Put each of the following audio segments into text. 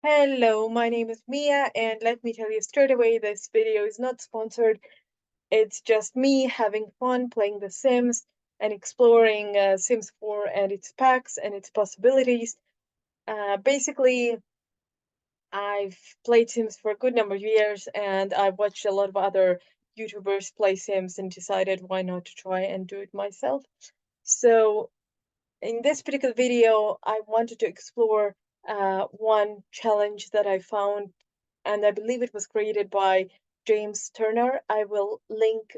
Hello, my name is Mia, and let me tell you straight away this video is not sponsored. It's just me having fun playing The Sims and exploring Sims 4 and its packs and its possibilities. Basically, I've played Sims for a good number of years, and I've watched a lot of other YouTubers play Sims and decided why not to try and do it myself. So in this particular video, I wanted to explore one challenge that I found, and I believe it was created by James Turner. I will link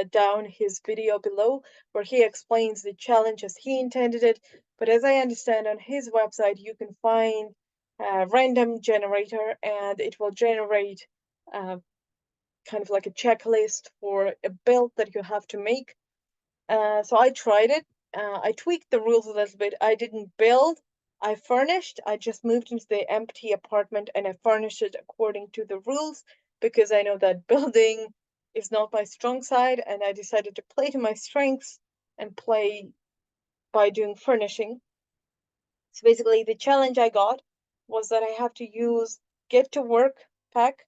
down his video below where he explains the challenge as he intended it. But as I understand, on his website, you can find a random generator and it will generate uh, kind of like a checklist for a build that you have to make. So I tried it. I tweaked the rules a little bit. I didn't build. I furnished. I just moved into the empty apartment and I furnished it according to the rules because I know that building is not my strong side, and I decided to play to my strengths and play by doing furnishing. So basically, the challenge I got was that I have to use get to work pack.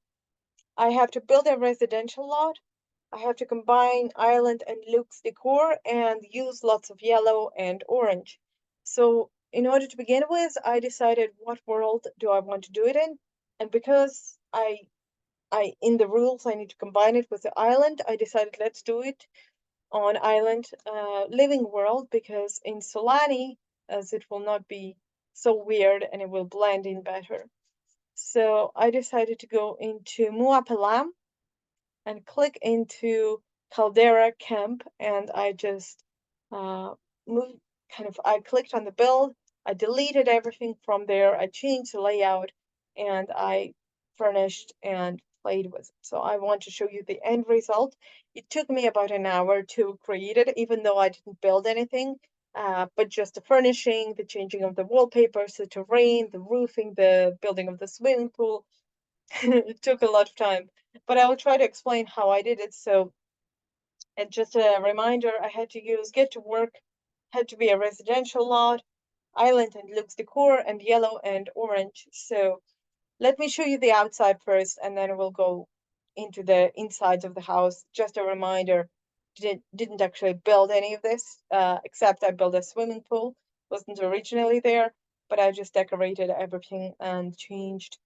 I have to build a residential lot. I have to combine Ireland and Luxe decor and use lots of yellow and orange. So in order to begin with, I decided what world do I want to do it in. And because I in the rules I need to combine it with the island, I decided let's do it on island living world, because in Solani, as it will not be so weird and it will blend in better. So I decided to go into Muapalam and click into Caldera Camp, and I just uh, moved I clicked on the build, I deleted everything from there, I changed the layout, and I furnished and played with it. So I want to show you the end result. It took me about an hour to create it, even though I didn't build anything. But just the furnishing, the changing of the wallpapers, the terrain, the roofing, the building of the swimming pool, it took a lot of time, but I will try to explain how I did it. So, and just a reminder, I had to use get to work, had to be a residential lot, island and looks decor, and yellow and orange. So let me show you the outside first, and then we'll go into the insides of the house. Just a reminder, didn't actually build any of this, except I built a swimming pool. Wasn't originally there, but I just decorated everything and changed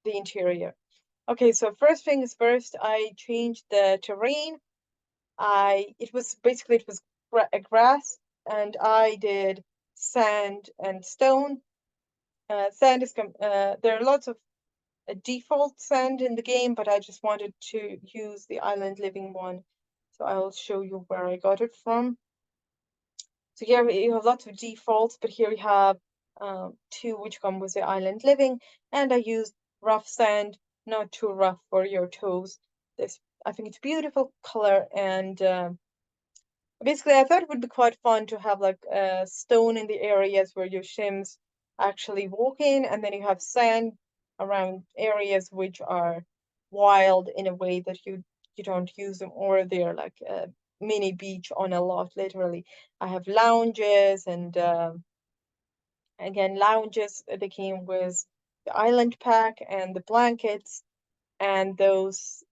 the interior. Okay, so first things first, I changed the terrain. It was a grass, and I did sand and stone. Sand is there are lots of default sand in the game, but I just wanted to use the island living one. So I'll show you where I got it from. So here you have lots of defaults, but here we have two which come with the island living, and I used rough sand, not too rough for your toes. This I think it's a beautiful color, and basically I thought it would be quite fun to have like stone in the areas where your shims actually walk in, and then you have sand around areas which are wild in a way that you don't use them, or they're like a mini beach on a lot, literally. I have lounges, and again, lounges, they came with the island pack and the blankets and those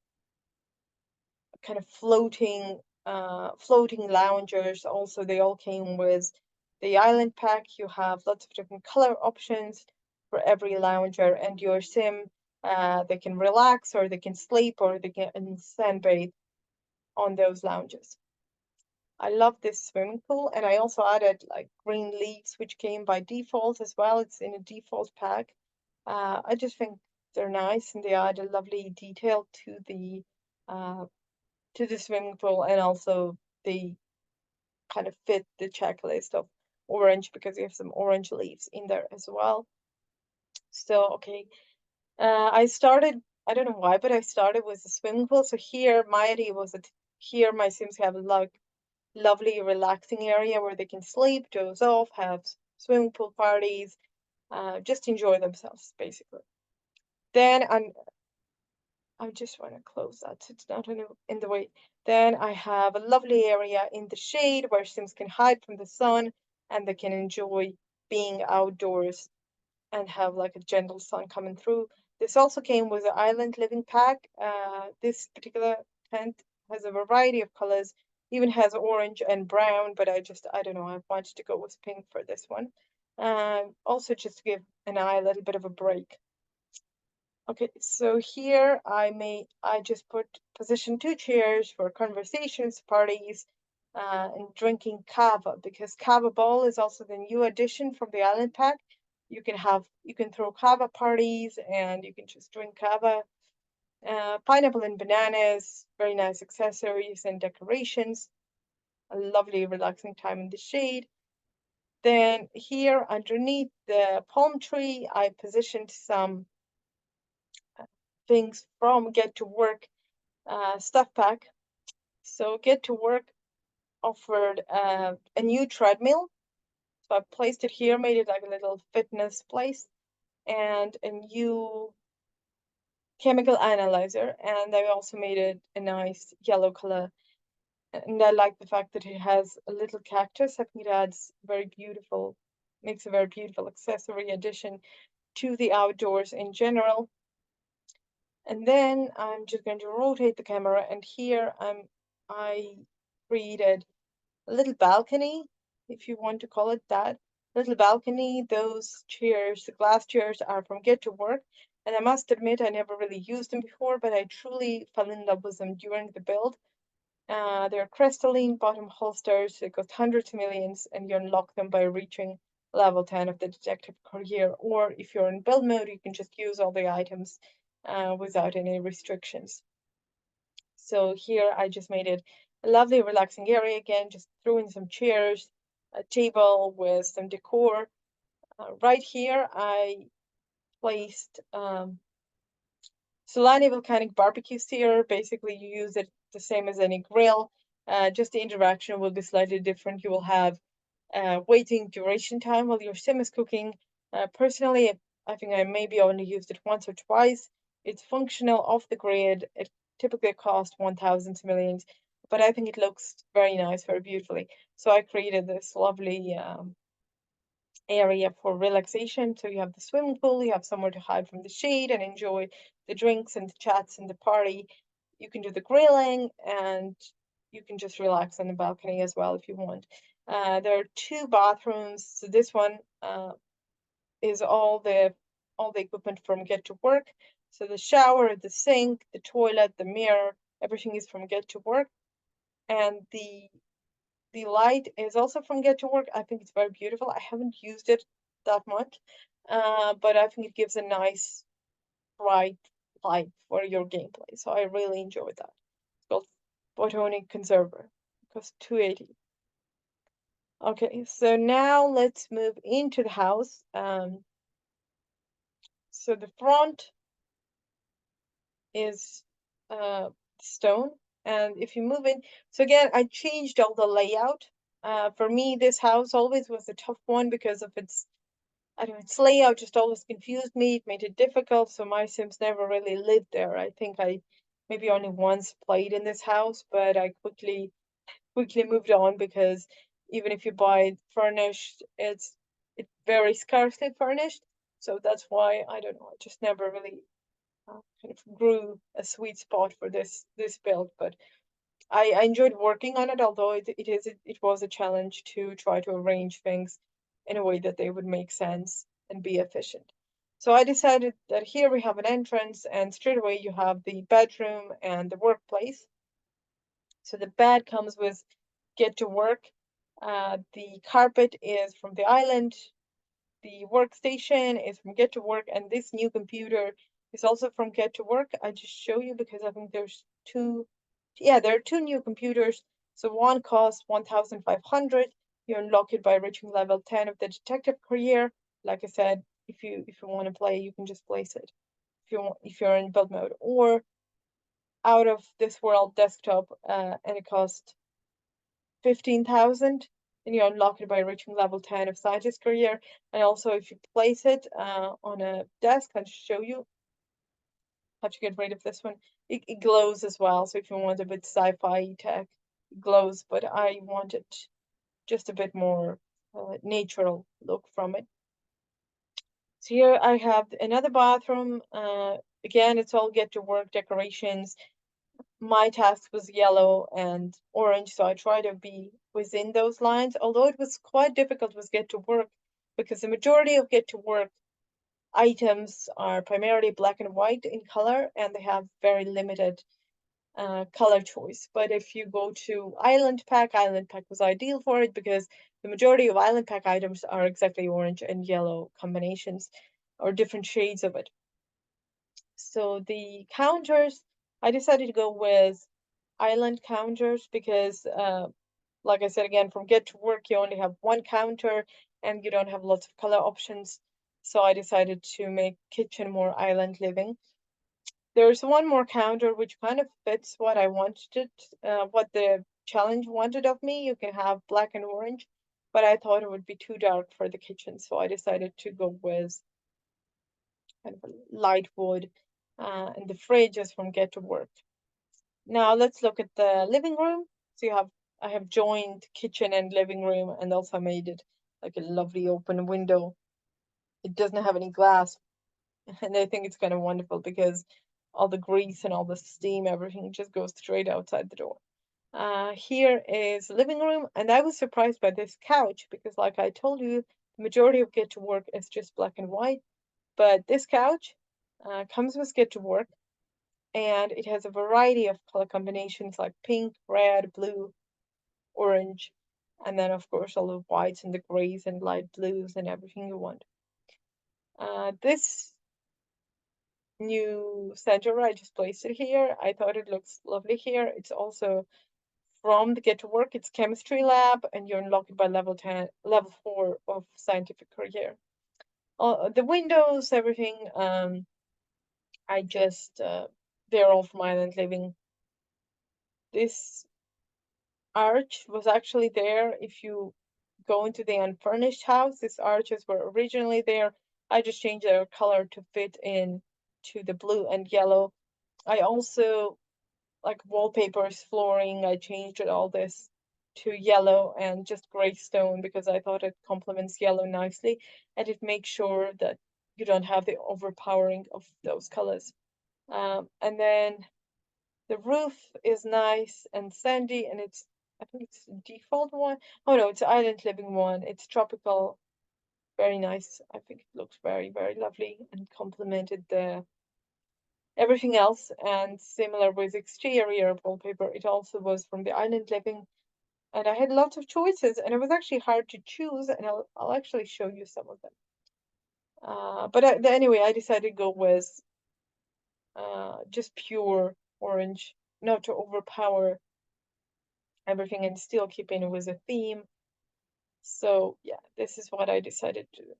kind of floating loungers. Also, they all came with the island pack. You have lots of different color options for every lounger, and your sim, they can relax, or they can sleep, or they can sunbathe on those lounges. I love this swimming pool, and I also added like green leaves, which came by default as well. It's in a default pack. I just think they're nice, and they add a lovely detail uh, to the swimming pool, and also they kind of fit the checklist of orange because you have some orange leaves in there as well. So, okay, I started, I don't know why, but I started with the swimming pool. So here, my idea was that here my Sims have like lovely relaxing area where they can sleep, doze off, have swimming pool parties, just enjoy themselves, basically. Then I just want to close that so it's not in the way. Then I have a lovely area in the shade where Sims can hide from the sun and they can enjoy being outdoors. and have like a gentle sun coming through. This also came with the Island Living Pack. This particular tent has a variety of colors, even has orange and brown, but I don't know, I wanted to go with pink for this one. Also just to give an eye a little bit of a break. Okay, so here I just position two chairs for conversations, parties, and drinking kava, because kava ball is also the new addition from the island pack. You can throw kava parties and you can just drink kava. Pineapple and bananas, very nice accessories and decorations. A lovely relaxing time in the shade. Then here underneath the palm tree, I positioned some things from Get to Work stuff pack. So Get to Work offered a new treadmill. So I placed it here, made it like a little fitness place, and a new chemical analyzer. And I also made it a nice yellow color. And I like the fact that it has a little cactus. I think it adds very beautiful, makes a very beautiful accessory addition to the outdoors in general. And then I'm just going to rotate the camera, and here I created a little balcony, if you want to call it that. Little balcony. Those chairs, the glass chairs, are from Get to Work. And I must admit, I never really used them before, but I truly fell in love with them during the build. They're crystalline bottom holsters. They cost hundreds of millions, and you unlock them by reaching level 10 of the detective career. Or if you're in build mode, you can just use all the items without any restrictions. So here I just made it a lovely relaxing area again, just threw in some chairs, a table with some decor. Right here I placed Solani volcanic barbecue sear. Basically you use it the same as any grill, just the interaction will be slightly different. You will have waiting duration time while your sim is cooking. Personally, I think I maybe only used it once or twice. It's functional, off the grid. It typically costs 1,000 to millions, but I think it looks very nice, very beautifully. So I created this lovely area for relaxation. So you have the swimming pool, you have somewhere to hide from the shade and enjoy the drinks and the chats and the party. You can do the grilling, and you can just relax on the balcony as well if you want. There are two bathrooms. So this one is all the equipment from Get to Work. So the shower, the sink, the toilet, the mirror, everything is from Get to Work. And the light is also from Get to Work. I think it's very beautiful. I haven't used it that much, but I think it gives a nice bright light for your gameplay. So I really enjoyed that. It's called Photonic Conserver. It costs 280. Okay, so now let's move into the house. So the front is stone, and if you move in, so again, I changed all the layout. For me, this house always was a tough one because of its, I don't know, its layout just always confused me. It made it difficult, so my Sims never really lived there. I think I maybe only once played in this house, but I quickly moved on because even if you buy it furnished, it's very scarcely furnished. So that's why I don't know. I just never really kind of grew a sweet spot for this build. But I enjoyed working on it, although it was a challenge to try to arrange things in a way that they would make sense and be efficient. So I decided that here we have an entrance, and straight away you have the bedroom and the workplace. So the bed comes with Get to Work. The carpet is from the island. The workstation is from Get to Work, and this new computer is also from Get to Work. I just show you because I think there's two. Yeah, there are two new computers. So one costs 1,500. You unlock it by reaching level 10 of the detective career. Like I said, if you want to play, you can just place it if you're in build mode, or out of this world desktop, and it costs 15,000, and you unlock it by reaching level 10 of scientist career. And also if you place it on a desk, I'll show you how to get rid of this one. It glows as well, so if you want a bit sci-fi tech, it glows, but I wanted just a bit more natural look from it. So here I have another bathroom. Again, it's all get to work decorations. My task was yellow and orange, so I try to be within those lines, although it was quite difficult with get to work because the majority of get to work items are primarily black and white in color and they have very limited color choice. But if you go to Island Pack was ideal for it because the majority of Island Pack items are exactly orange and yellow combinations or different shades of it. So the counters, I decided to go with Island counters because, like I said again, from get to work, you only have one counter and you don't have lots of color options. So I decided to make kitchen more island living. There's one more counter which kind of fits what I wanted it, what the challenge wanted of me. You can have black and orange, but I thought it would be too dark for the kitchen, so I decided to go with kind of a light wood. And the fridge is from Get to Work. Now let's look at the living room. So I have joined kitchen and living room and also made it like a lovely open window. It doesn't have any glass, and I think it's kind of wonderful because all the grease and all the steam, everything just goes straight outside the door. Here is the living room, and I was surprised by this couch because, like I told you, the majority of Get to Work is just black and white. But this couch comes with Get to Work, and it has a variety of color combinations like pink, red, blue, orange, and then, of course, all the whites and the grays and light blues and everything you want. This new center, I just placed it here. I thought it looks lovely here. It's also from the Get to Work, it's chemistry lab, and you're unlocked by level 10, level 4 of scientific career. The windows, everything, I just, they're all from Island Living. This arch was actually there. If you go into the unfurnished house, these arches were originally there. I just changed their color to fit in to the blue and yellow. I also like wallpapers, flooring. I changed it all this to yellow and just gray stone because I thought it complements yellow nicely and it makes sure that you don't have the overpowering of those colors. And then the roof is nice and sandy and I think it's the default one. Oh no, it's Island Living one. It's tropical, very nice. I think it looks very, very lovely and complemented the everything else. And similar with exterior wallpaper, it also was from the Island Living. And I had lots of choices, and it was actually hard to choose. And I'll actually show you some of them. Anyway, I decided to go with just pure orange, not to overpower everything and still keeping it with a theme. So yeah, this is what I decided to do.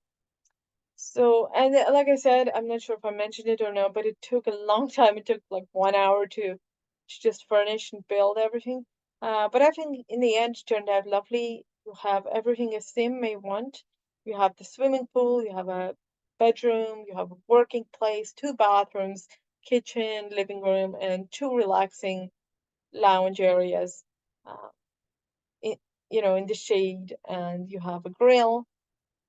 So, and like I said, I'm not sure if I mentioned it or not, but it took a long time. It took like 1 hour to just furnish and build everything. But I think in the end, it turned out lovely. You have everything a sim may want. You have the swimming pool, you have a bedroom, you have a working place, two bathrooms, kitchen, living room, and two relaxing lounge areas. Uh, in, in the shade, and you have a grill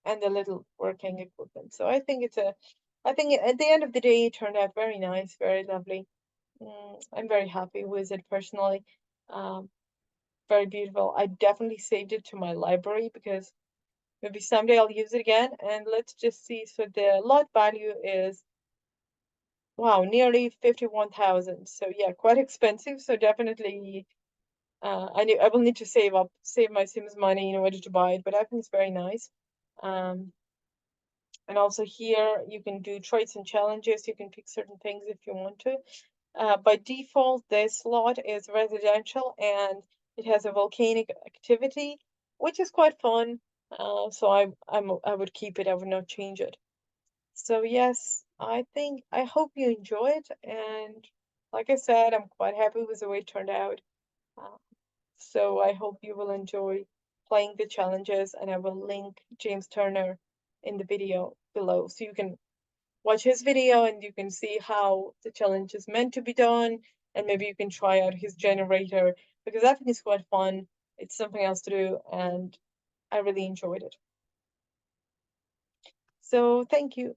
and a little working equipment. So I think at the end of the day, it turned out very nice, very lovely. I'm very happy with it personally. Um, very beautiful. I definitely saved it to my library because maybe someday I'll use it again. And let's just see. So the lot value is, wow, nearly 51,000. So yeah, quite expensive. So definitely, I will need to save my Sims money in order to buy it. But I think it's very nice. Um, And also here you can do traits and challenges. You can pick certain things if you want to. By default, this slot is residential and it has a volcanic activity, which is quite fun. So I would keep it. I would not change it. So yes, I hope you enjoy it. And like I said, I'm quite happy with the way it turned out. Uh, so I hope you will enjoy playing the challenges, and I will link James Turner in the video below so you can watch his video and you can see how the challenge is meant to be done, and maybe you can try out his generator because I think it's quite fun. It's something else to do, and I really enjoyed it. So thank you.